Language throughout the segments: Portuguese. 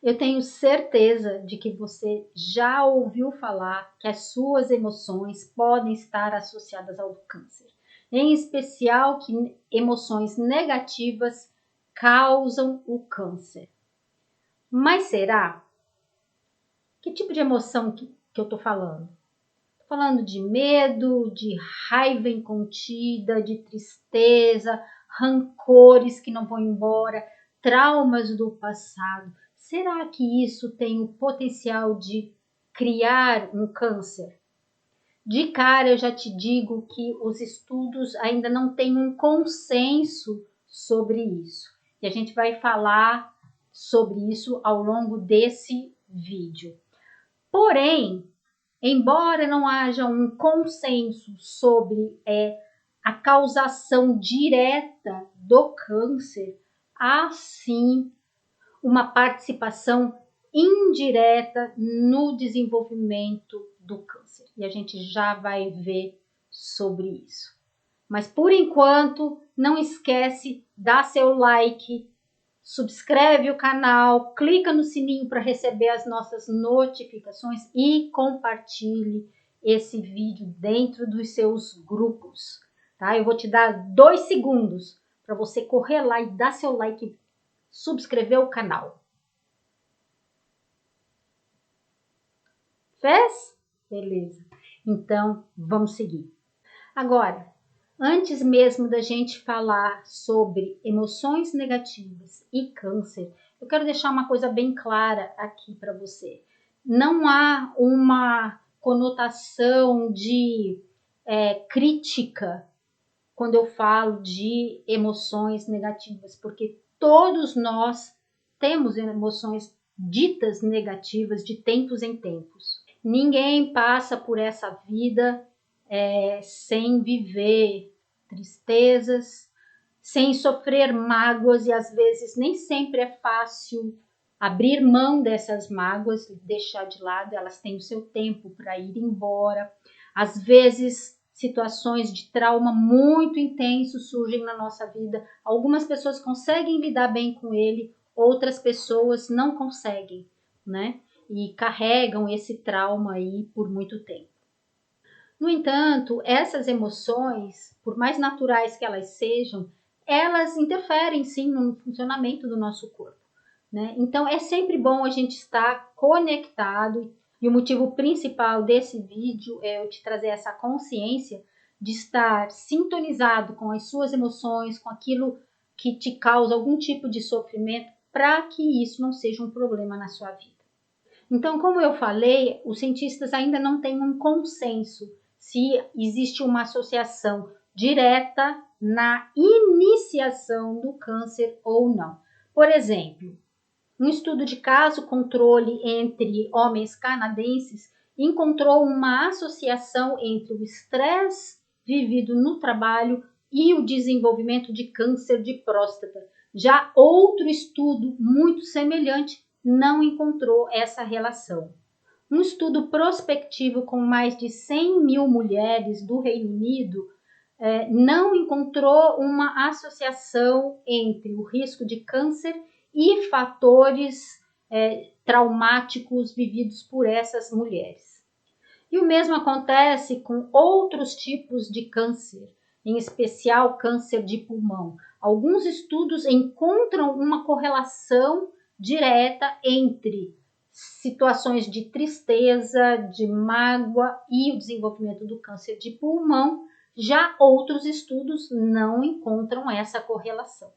Eu tenho certeza de que você já ouviu falar que as suas emoções podem estar associadas ao câncer. Em especial que emoções negativas causam o câncer. Mas será? Que tipo de emoção que eu estou falando? Estou falando de medo, de raiva incontida, de tristeza, rancores que não vão embora, traumas do passado. Será que isso tem o potencial de criar um câncer? De cara, eu já te digo que os estudos ainda não têm um consenso sobre isso. E a gente vai falar sobre isso ao longo desse vídeo. Porém, embora não haja um consenso sobre a causação direta do câncer, há sim uma participação indireta no desenvolvimento do câncer. E a gente já vai ver sobre isso. Mas por enquanto, não esquece, dá seu like, subscreve o canal, clica no sininho para receber as nossas notificações e compartilhe esse vídeo dentro dos seus grupos, tá? Eu vou te dar 2 segundos para você correr lá e dar seu like, subscrever o canal. Fez? Beleza. Então, vamos seguir. Agora, antes mesmo da gente falar sobre emoções negativas e câncer, eu quero deixar uma coisa bem clara aqui para você. Não há uma conotação de crítica quando eu falo de emoções negativas, porque todos nós temos emoções ditas negativas de tempos em tempos. Ninguém passa por essa vida sem viver tristezas, sem sofrer mágoas, e às vezes nem sempre é fácil abrir mão dessas mágoas, deixar de lado, elas têm o seu tempo para ir embora. Às vezes situações de trauma muito intenso surgem na nossa vida. Algumas pessoas conseguem lidar bem com ele, outras pessoas não conseguem, né? E carregam esse trauma aí por muito tempo. No entanto, essas emoções, por mais naturais que elas sejam, elas interferem sim no funcionamento do nosso corpo, né? Então é sempre bom a gente estar conectado, e o motivo principal desse vídeo é eu te trazer essa consciência de estar sintonizado com as suas emoções, com aquilo que te causa algum tipo de sofrimento, para que isso não seja um problema na sua vida. Então, como eu falei, os cientistas ainda não têm um consenso se existe uma associação direta na iniciação do câncer ou não. Por exemplo, um estudo de caso controle entre homens canadenses encontrou uma associação entre o estresse vivido no trabalho e o desenvolvimento de câncer de próstata. Já outro estudo muito semelhante não encontrou essa relação. Um estudo prospectivo com mais de 100 mil mulheres do Reino Unido não encontrou uma associação entre o risco de câncer e fatores traumáticos vividos por essas mulheres. E o mesmo acontece com outros tipos de câncer, em especial câncer de pulmão. Alguns estudos encontram uma correlação direta entre situações de tristeza, de mágoa e o desenvolvimento do câncer de pulmão. Já outros estudos não encontram essa correlação.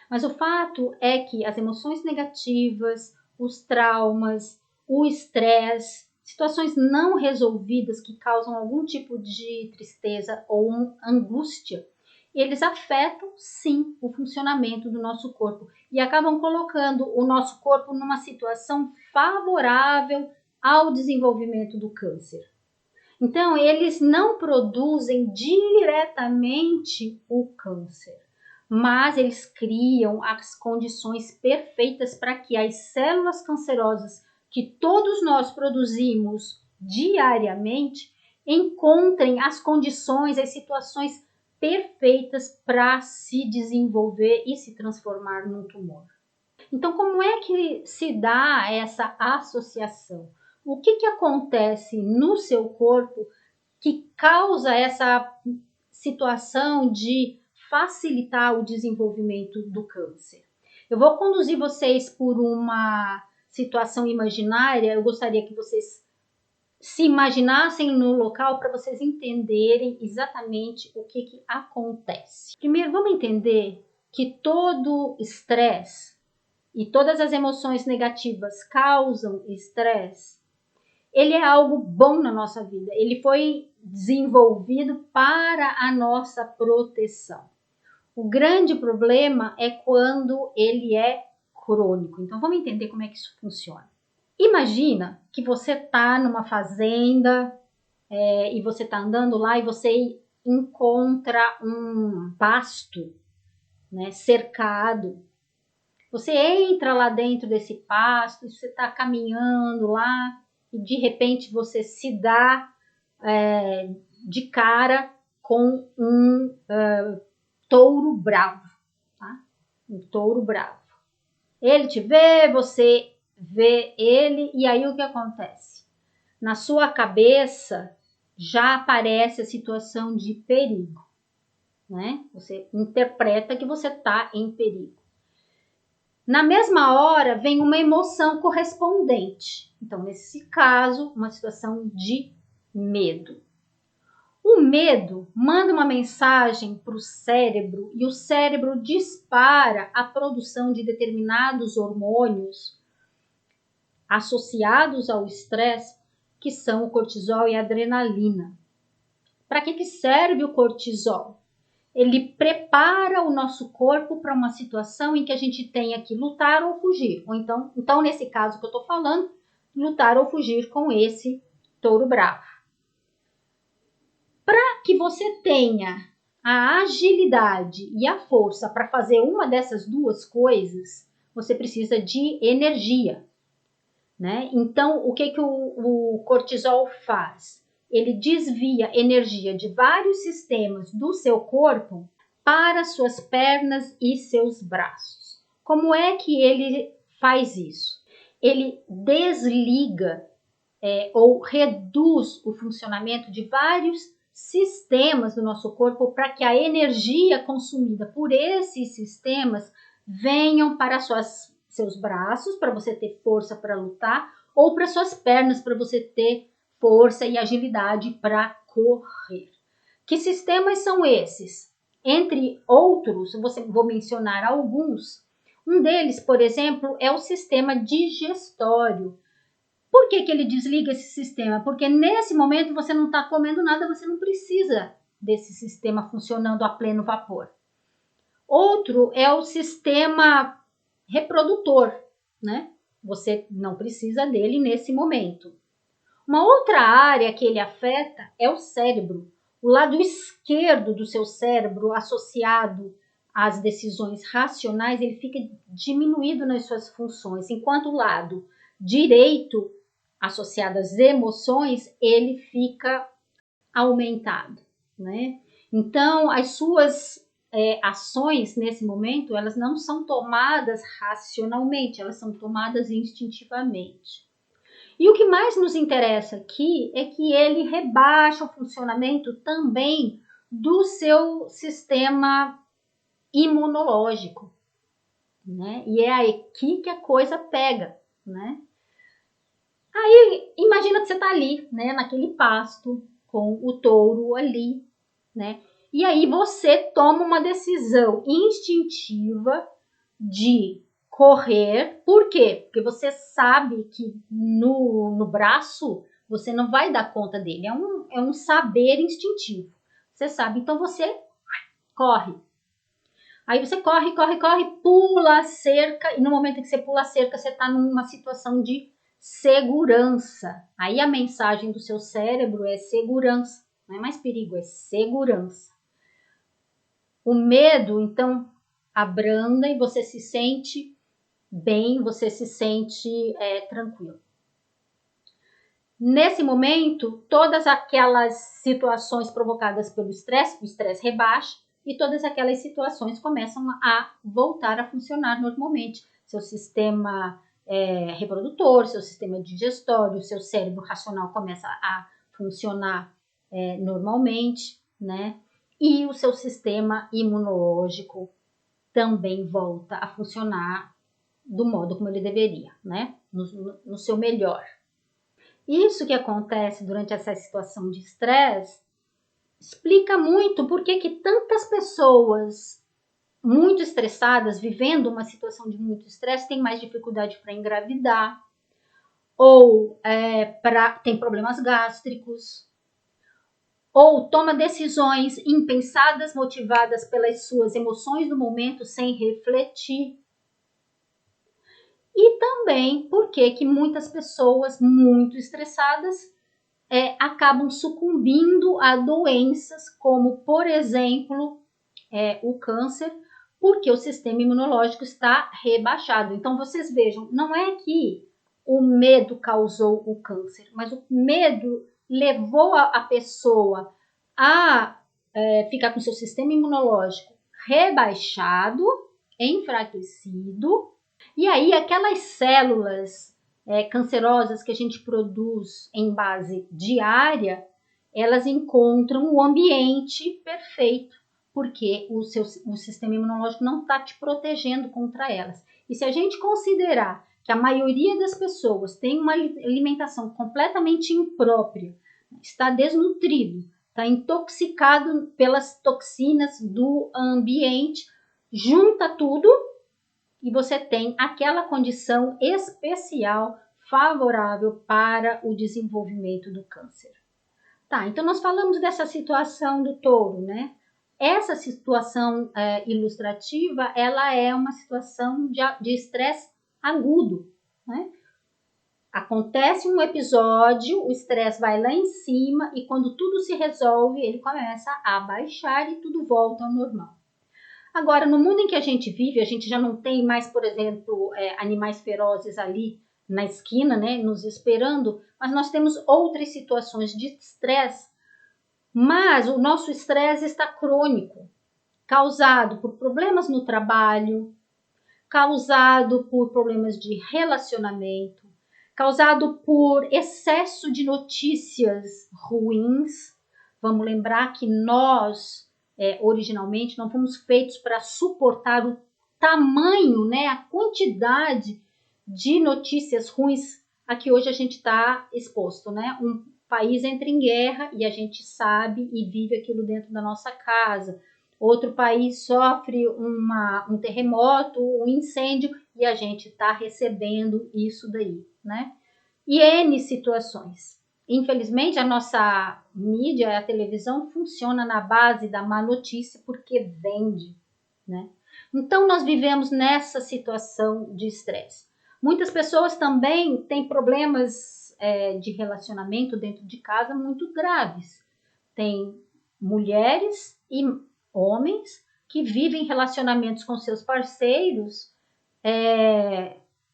Mas o fato é que as emoções negativas, os traumas, o estresse, situações não resolvidas que causam algum tipo de tristeza ou angústia, eles afetam sim o funcionamento do nosso corpo e acabam colocando o nosso corpo numa situação favorável ao desenvolvimento do câncer. Então, eles não produzem diretamente o câncer, mas eles criam as condições perfeitas para que as células cancerosas que todos nós produzimos diariamente encontrem as condições, as situações perfeitas para se desenvolver e se transformar num tumor. Então, como é que se dá essa associação? O que acontece no seu corpo que causa essa situação de facilitar o desenvolvimento do câncer? Eu vou conduzir vocês por uma situação imaginária. Eu gostaria que vocês se imaginassem no local para vocês entenderem exatamente o que acontece. Primeiro, vamos entender que todo estresse e todas as emoções negativas causam estresse. Ele é algo bom na nossa vida. Ele foi desenvolvido para a nossa proteção. O grande problema é quando ele é crônico. Então, vamos entender como é que isso funciona. Imagina que você está numa fazenda e você está andando lá e você encontra um pasto, né, cercado. Você entra lá dentro desse pasto, você está caminhando lá e de repente você se dá de cara com um touro bravo, tá? Um touro bravo. Ele te vê, você vê ele, e aí o que acontece? Na sua cabeça já aparece a situação de perigo, né? Você interpreta que você está em perigo. Na mesma hora vem uma emoção correspondente. Então, nesse caso, uma situação de medo. O medo manda uma mensagem para o cérebro e o cérebro dispara a produção de determinados hormônios associados ao estresse, que são o cortisol e a adrenalina. Para que serve o cortisol? Ele prepara o nosso corpo para uma situação em que a gente tenha que lutar ou fugir. Ou então nesse caso que eu estou falando, lutar ou fugir com esse touro bravo. Para que você tenha a agilidade e a força para fazer uma dessas duas coisas, você precisa de energia, né? Então, o que o cortisol faz? Ele desvia energia de vários sistemas do seu corpo para suas pernas e seus braços. Como é que ele faz isso? Ele desliga ou reduz o funcionamento de vários sistemas do nosso corpo para que a energia consumida por esses sistemas venham para seus braços, para você ter força para lutar, ou para suas pernas, para você ter força e agilidade para correr. Que sistemas são esses? Entre outros, vou mencionar alguns. Um deles, por exemplo, é o sistema digestório. Por que ele desliga esse sistema? Porque nesse momento você não está comendo nada, você não precisa desse sistema funcionando a pleno vapor. Outro é o sistema reprodutor, né? Você não precisa dele nesse momento. Uma outra área que ele afeta é o cérebro. O lado esquerdo do seu cérebro, associado às decisões racionais, ele fica diminuído nas suas funções, enquanto o lado direito, associado às emoções, ele fica aumentado, né? Então, as suas ações nesse momento, elas não são tomadas racionalmente, elas são tomadas instintivamente. E o que mais nos interessa aqui é que ele rebaixa o funcionamento também do seu sistema imunológico, né? E é aqui que a coisa pega, né? Aí, imagina que você está ali, né, naquele pasto, com o touro ali, né? E aí você toma uma decisão instintiva de correr. Por quê? Porque você sabe que no braço você não vai dar conta dele. É um saber instintivo. Você sabe, então você corre. Aí você corre, pula a cerca, e no momento que você pula a cerca, você está numa situação de segurança. Aí a mensagem do seu cérebro é segurança, não é mais perigo, é segurança. O medo, então, abranda e você se sente bem, você se sente tranquilo. Nesse momento, todas aquelas situações provocadas pelo estresse, o estresse rebaixa e todas aquelas situações começam a voltar a funcionar normalmente. seu sistema reprodutor, seu sistema digestório, seu cérebro racional começa a funcionar normalmente, né? E o seu sistema imunológico também volta a funcionar do modo como ele deveria, né? No seu melhor. Isso que acontece durante essa situação de estresse explica muito por que tantas pessoas muito estressadas, vivendo uma situação de muito estresse, têm mais dificuldade para engravidar, ou tem problemas gástricos, ou toma decisões impensadas, motivadas pelas suas emoções do momento, sem refletir. E também porque que muitas pessoas muito estressadas acabam sucumbindo a doenças como, por exemplo, o câncer, porque o sistema imunológico está rebaixado. Então, vocês vejam, não é que o medo causou o câncer, mas o medo levou a pessoa a ficar com seu sistema imunológico rebaixado, enfraquecido, e aí aquelas células cancerosas que a gente produz em base diária, elas encontram o ambiente perfeito, porque o sistema imunológico não está te protegendo contra elas. E se a gente considerar que a maioria das pessoas tem uma alimentação completamente imprópria, está desnutrido, está intoxicado pelas toxinas do ambiente, junta tudo e você tem aquela condição especial favorável para o desenvolvimento do câncer. Tá, então nós falamos dessa situação do touro, né? Essa situação ilustrativa, ela é uma situação de estresse agudo, né? Acontece um episódio, o estresse vai lá em cima e quando tudo se resolve, ele começa a baixar e tudo volta ao normal. Agora, no mundo em que a gente vive, a gente já não tem mais, por exemplo, animais ferozes ali na esquina, né, nos esperando, mas nós temos outras situações de estresse, mas o nosso estresse está crônico, causado por problemas no trabalho, causado por problemas de relacionamento, causado por excesso de notícias ruins. Vamos lembrar que nós, originalmente, não fomos feitos para suportar o tamanho, né, a quantidade de notícias ruins a que hoje a gente está exposto, né? Um país entra em guerra e a gente sabe e vive aquilo dentro da nossa casa. Outro país sofre um terremoto, um incêndio e a gente está recebendo isso daí, né? E N situações. Infelizmente, a nossa mídia, a televisão, funciona na base da má notícia porque vende, né? Então, nós vivemos nessa situação de estresse. Muitas pessoas também têm problemas de relacionamento dentro de casa muito graves. Tem mulheres e homens que vivem relacionamentos com seus parceiros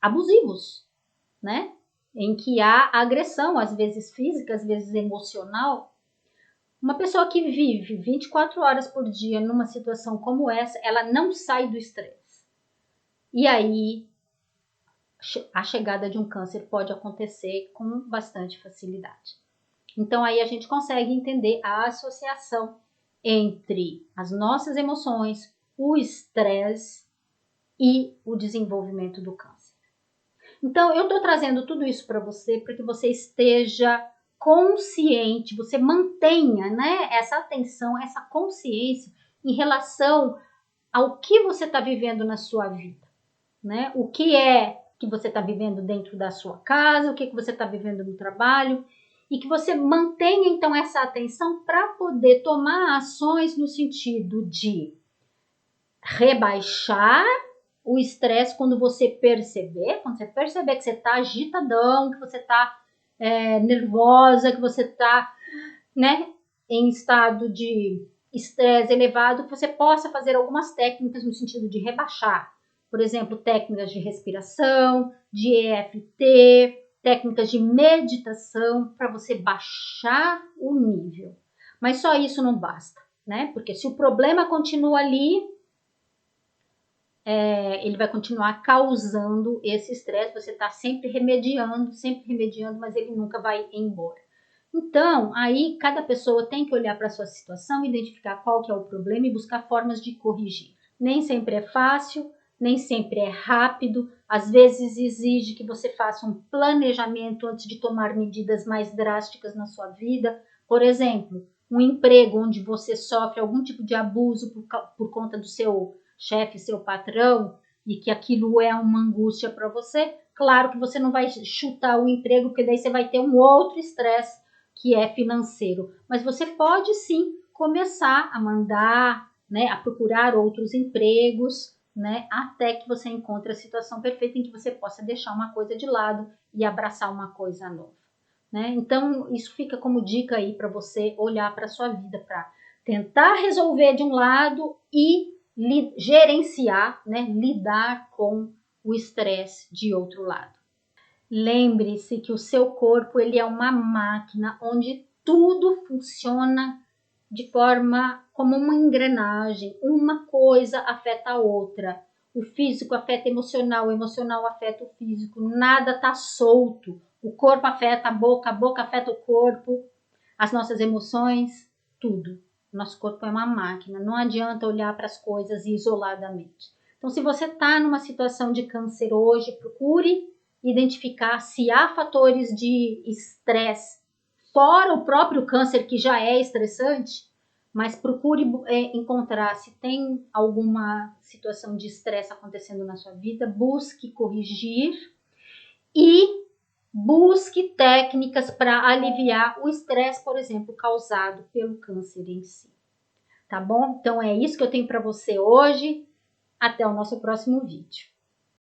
abusivos, né? Em que há agressão, às vezes física, às vezes emocional. Uma pessoa que vive 24 horas por dia numa situação como essa, ela não sai do estresse. E aí, a chegada de um câncer pode acontecer com bastante facilidade. Então, aí a gente consegue entender a associação entre as nossas emoções, o estresse e o desenvolvimento do câncer. Então, eu estou trazendo tudo isso para você para que você esteja consciente, você mantenha, né, essa atenção, essa consciência em relação ao que você está vivendo na sua vida, né? O que é que você está vivendo dentro da sua casa, o que você está vivendo no trabalho, e que você mantenha, então, essa atenção para poder tomar ações no sentido de rebaixar o estresse quando você perceber que você está agitadão, que você está nervosa, que você está, né, em estado de estresse elevado, que você possa fazer algumas técnicas no sentido de rebaixar. Por exemplo, técnicas de respiração, de EFT, técnicas de meditação para você baixar o nível. Mas só isso não basta, né? Porque se o problema continua ali, ele vai continuar causando esse estresse. Você está sempre remediando, mas ele nunca vai embora. Então, aí cada pessoa tem que olhar para a sua situação, identificar qual que é o problema e buscar formas de corrigir. Nem sempre é fácil, nem sempre é rápido, às vezes exige que você faça um planejamento antes de tomar medidas mais drásticas na sua vida. Por exemplo, um emprego onde você sofre algum tipo de abuso por conta do seu chefe, seu patrão, e que aquilo é uma angústia para você. Claro que você não vai chutar o emprego, porque daí você vai ter um outro estresse que é financeiro, mas você pode sim começar a mandar, né, a procurar outros empregos, né, até que você encontre a situação perfeita em que você possa deixar uma coisa de lado e abraçar uma coisa nova, né? Então isso fica como dica aí para você olhar para a sua vida, para tentar resolver de um lado e gerenciar, né, lidar com o estresse de outro lado. Lembre-se que o seu corpo ele é uma máquina onde tudo funciona de forma como uma engrenagem, uma coisa afeta a outra. O físico afeta o emocional afeta o físico, nada está solto. O corpo afeta a boca afeta o corpo, as nossas emoções, tudo. Nosso corpo é uma máquina, não adianta olhar para as coisas isoladamente. Então, se você está numa situação de câncer hoje, procure identificar se há fatores de estresse, fora o próprio câncer que já é estressante, mas procure encontrar se tem alguma situação de estresse acontecendo na sua vida, busque corrigir e busque técnicas para aliviar o estresse, por exemplo, causado pelo câncer em si. Tá bom? Então é isso que eu tenho para você hoje. Até o nosso próximo vídeo.